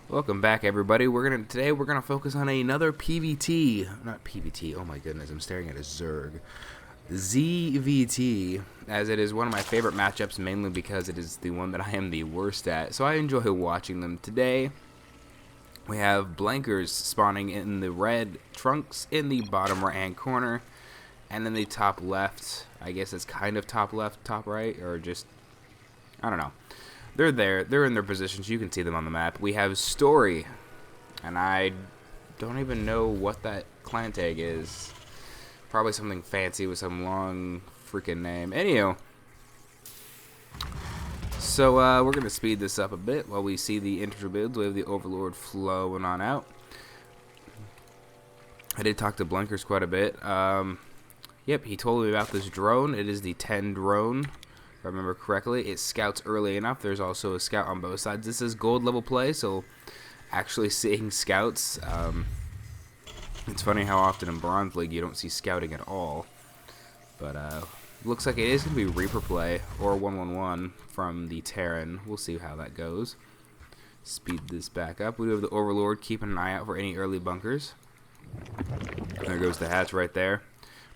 Welcome back, everybody. Today we're gonna focus on another PvT, not PvT. Oh my goodness, I'm staring at a Zerg. ZvT, as it is one of my favorite matchups, mainly because it is the one that I am the worst at. So I enjoy watching them. Today we have blankers spawning in the red trunks in the bottom right-hand corner, and then the top left. I guess it's kind of top left, top right, or just I don't know. They're there. They're in their positions. You can see them on the map. We have StOry, and I don't even know what that clan tag is. Probably something fancy with some long freaking name. Anywho, so we're going to speed this up a bit while we see the intro builds. We have the Overlord flowing on out. I did talk to Blankers quite a bit. Yep, he told me about this drone. It is the 10 drone. If I remember correctly, it scouts early enough. There's also a scout on both sides. This is gold level play, so actually seeing scouts. It's funny how often in Bronze League you don't see scouting at all. But looks like it is going to be Reaper play or 1-1-1 from the Terran. We'll see how that goes. Speed this back up. We do have the Overlord keeping an eye out for any early bunkers. There goes the hatch right there.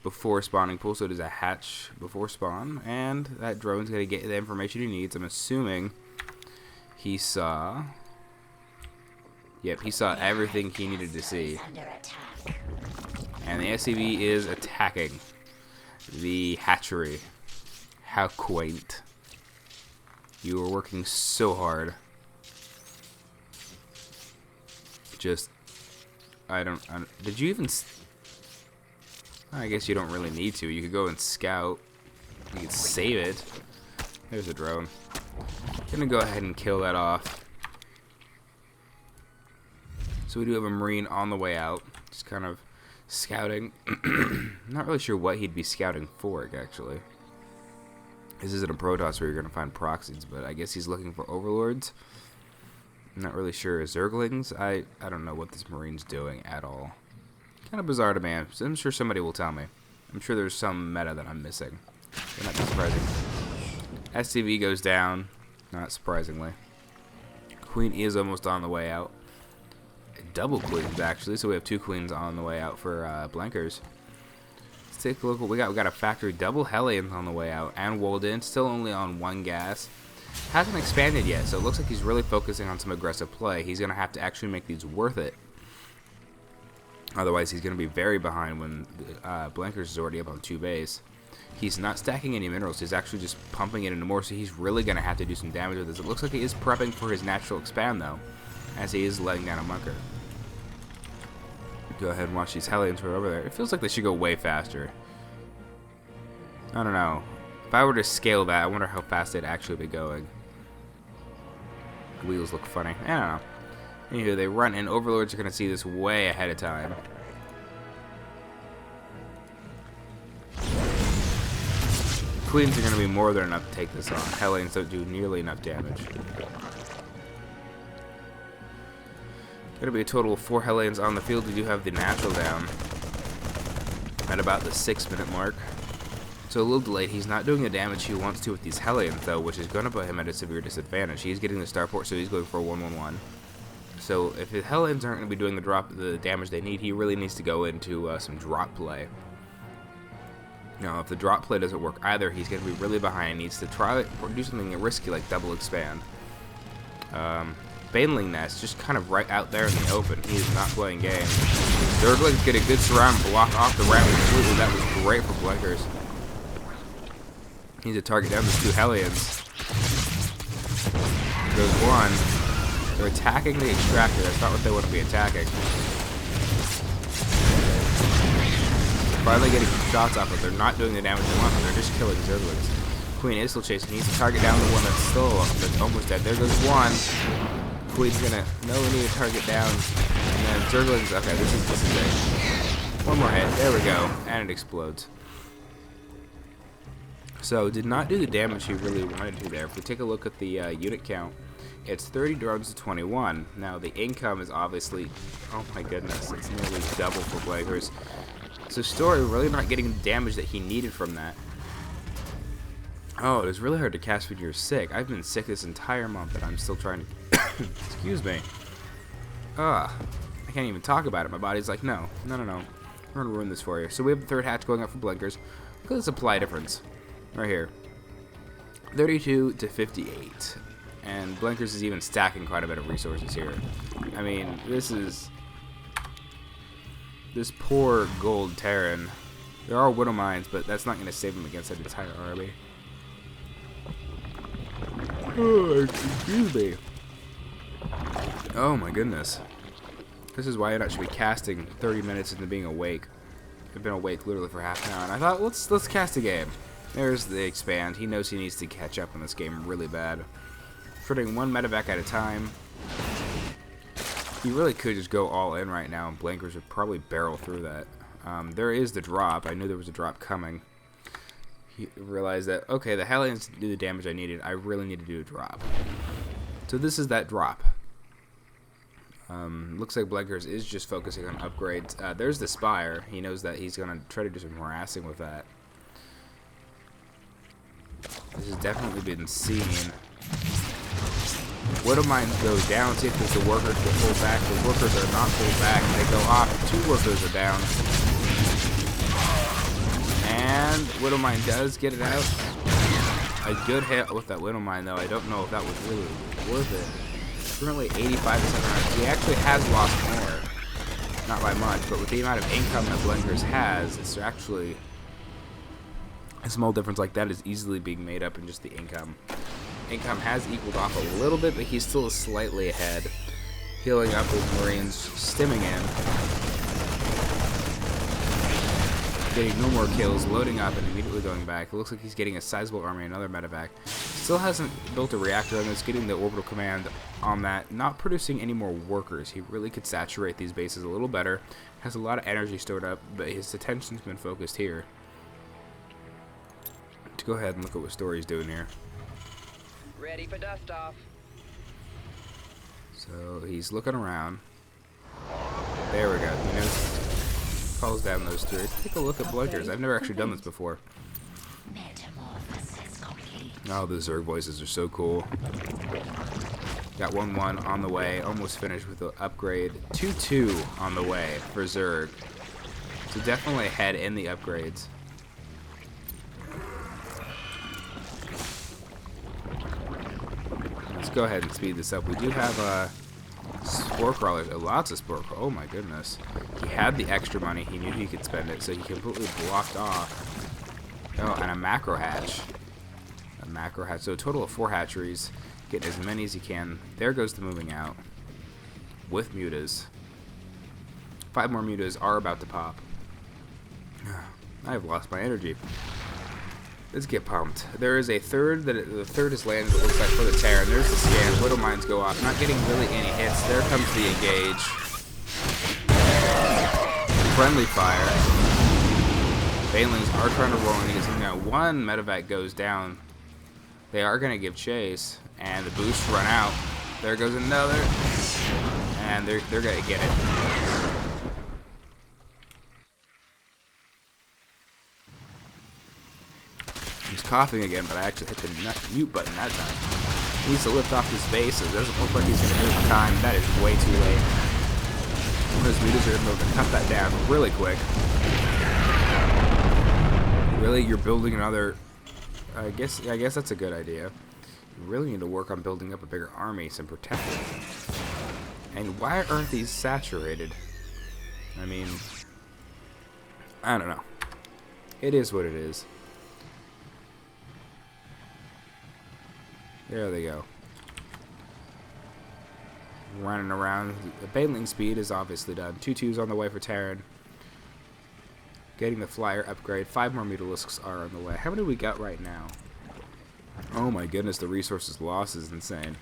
Before spawning pool, so it is a hatch before spawn, and that drone's gonna get the information he needs. I'm assuming he saw. Yep, he saw everything he needed to see. And the SCV is attacking the hatchery. How quaint! You were working so hard. Just, I don't. Did you even? I guess you don't really need to. You could go and scout. You could save it. There's a drone. Gonna go ahead and kill that off. So we do have a Marine on the way out. Just kind of scouting. Not really sure what he'd be scouting for, actually. This isn't a Protoss where you're gonna find proxies, but I guess he's looking for Overlords. I'm not really sure. Zerglings? I don't know what this Marine's doing at all. Kind of bizarre to me. I'm sure somebody will tell me. I'm sure there's some meta that I'm missing. It might be surprising. SCV goes down, not surprisingly. Queen is almost on the way out. Double queens, actually, so we have 2 queens on the way out for Blankers. Let's take a look what we got. We got a factory double Hellions on the way out, and Wolden, still only on 1 gas. Hasn't expanded yet, so it looks like he's really focusing on some aggressive play. He's going to have to actually make these worth it. Otherwise, he's going to be very behind when Blankers is already up on 2 base. He's not stacking any minerals. He's actually just pumping it into more, so he's really going to have to do some damage with this. It looks like he is prepping for his natural expand, though, as he is letting down a bunker. Go ahead and watch these Hellions right over there. It feels like they should go way faster. I don't know. If I were to scale that, I wonder how fast they'd actually be going. The wheels look funny. I don't know. Anywho, they run in. Overlords are going to see this way ahead of time. Queens are going to be more than enough to take this on. Hellions don't do nearly enough damage. Going to be a total of 4 Hellions on the field. We do have the natural down at about the 6-minute mark. So a little delayed. He's not doing the damage he wants to with these Hellions, though, which is going to put him at a severe disadvantage. He's getting the starport, so he's going for a 1-1-1. So if his Hellions aren't going to be doing the damage they need, he really needs to go into some drop play. Now, if the drop play doesn't work either, he's going to be really behind. He needs to try it or do something risky like double expand. Baneling Nest, just kind of right out there in the open. He is not playing games. Zerglings get a good surround and block off the ramp completely. That was great for Blankers. Needs to target down those 2 Hellions. Goes 1. They're attacking the extractor. That's not what they want to be attacking. Finally getting some shots off, but they're not doing the damage they want. They're just killing Zerglings. Queen is still chasing. He needs to target down the one that's almost dead. There goes 1. Queen's gonna we need to target down. And then Zerglings. Okay, this is it. 1 more hit. There we go, and it explodes. So did not do the damage he really wanted to there. If we take a look at the unit count. It's 30 drones to 21. Now, the income is obviously, oh my goodness, it's nearly double for Blankers. So StOry really not getting the damage that he needed from that. Oh, it was really hard to cast when you're sick. I've been sick this entire month, and I'm still trying to... Excuse me. Ugh. I can't even talk about it. My body's like, no. No, no, no. We're gonna ruin this for you. So we have the third hatch going up for blinkers. Look at the supply difference. Right here. 32 to 58. And blinkers is even stacking quite a bit of resources here. I mean, this poor gold Terran. There are widow mines, but that's not going to save him against that entire army. Oh, excuse me. Oh my goodness. This is why I should be casting 30 minutes into being awake. I've been awake literally for half an hour, and I thought, let's cast a game. There's the expand. He knows he needs to catch up in this game really bad. Shredding one medevac at a time. He really could just go all in right now, and blinkers would probably barrel through that. There is the drop. I knew there was a drop coming. He realized that, okay, the Hellions do the damage I needed. I really need to do a drop. So this is that drop. Looks like blinkers is just focusing on upgrades. There's the Spire. He knows that he's going to try to do some harassing with that. This has definitely been seen. Widow mines go down, see if there's the workers get pulled back. The workers are not pulled back. They go off. 2 workers are down. And Widow mine does get it out. A good hit with that Widow mine, though. I don't know if that was really worth it. Currently 85%. He actually has lost more. Not by much, but with the amount of income that blinkers has, it's actually a small difference like that is easily being made up in just the income. Income has equaled off a little bit, but he's still slightly ahead. Healing up with Marines, stimming in. Getting no more kills, loading up and immediately going back. It looks like he's getting a sizable army, another medevac. Still hasn't built a reactor on this, getting the orbital command on that. Not producing any more workers. He really could saturate these bases a little better. Has a lot of energy stored up, but his attention's been focused here. Let's go ahead and look at what StOry's doing here. Ready for dust off. So he's looking around. There we go. He knows. Falls down those 3. Take a look at blinkers. I've never actually done this before. Oh, the Zerg voices are so cool. Got 1-1 on the way. Almost finished with the upgrade. 2-2 on the way for Zerg. So definitely ahead in the upgrades. Let's go ahead and speed this up. We do have spore crawlers, lots of spore crawlers. Oh my goodness. He had the extra money. He knew he could spend it, so he completely blocked off. Oh, and a macro hatch. A macro hatch. So a total of 4 hatcheries. Getting as many as he can. There goes the moving out. With mutas. 5 more mutas are about to pop. I've lost my energy. Let's get pumped. There is a third the third is landed, it looks like, for the Terran. There's the scan. Widow mines go off. Not getting really any hits. There comes the engage. Friendly fire. Banelings are trying to roll in against him now. 1 medevac goes down. They are going to give chase. And the boosts run out. There goes another. And they're going to get it. He's coughing again, but I actually hit the mute button that time. He needs to lift off his base, so it doesn't look like he's going to do it in time. That is way too late. Those mutas are able to cut that down really quick. Really, you're building another... I guess that's a good idea. You really need to work on building up a bigger army, some protection. And why aren't these saturated? I mean... I don't know. It is what it is. There they go. Running around. The baneling speed is obviously done. 2-2s on the way for Terran. Getting the flyer upgrade. 5 more mutalisks are on the way. How many we got right now? Oh my goodness, the resources loss is insane.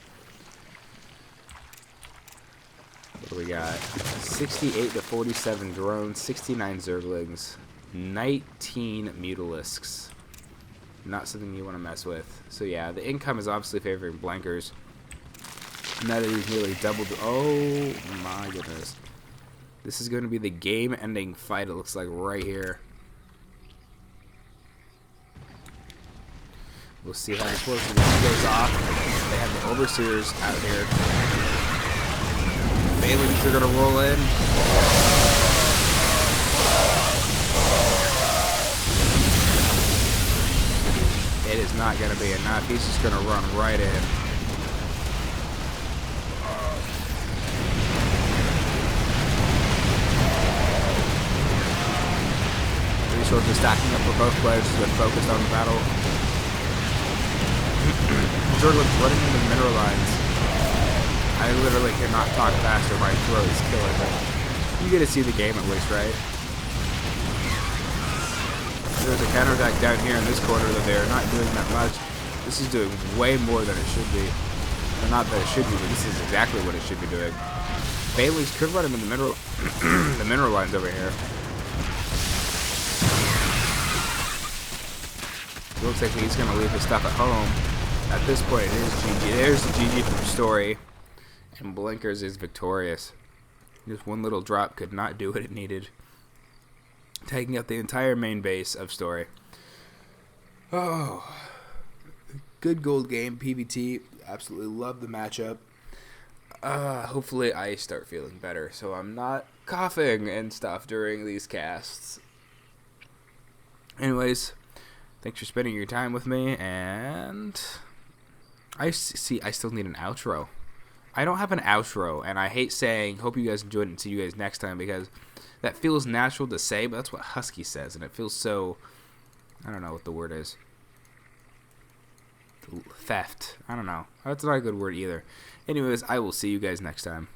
What do we got? 68 to 47 drones, 69 zerglings, 19 mutalisks. Not something you want to mess with. So yeah, the income is obviously favoring blankers. Now that he's nearly doubled. Oh my goodness. This is going to be the game-ending fight, it looks like, right here. We'll see how this works. This goes off. They have the overseers out here. Banelings are gonna roll in. It is not gonna be enough. He's just gonna run right in. Resources stacking up for both players as they're focused on the battle. Zergling's running into the mineral lines. I literally cannot talk faster. My throat is killing me. You get to see the game at least, right? There's a counterattack down here in this corner that they're not doing that much. This is doing way more than it should be. Or not that it should be, but this is exactly what it should be doing. Bailey's could run him in the mineral, the mineral lines over here. It looks like he's going to leave his stuff at home. At this point, it is GG. There's the GG from StOry. And Blinkers is victorious. Just one little drop could not do what it needed. Taking out the entire main base of StOry. Oh. Good gold game, PvT. Absolutely love the matchup. Hopefully I start feeling better so I'm not coughing and stuff during these casts. Anyways, thanks for spending your time with me, and I still need an outro. I don't have an outro, and I hate saying hope you guys enjoyed it and see you guys next time, because that feels natural to say, but that's what Husky says, and it feels so, I don't know what the word is. Theft. I don't know. That's not a good word either. Anyways, I will see you guys next time.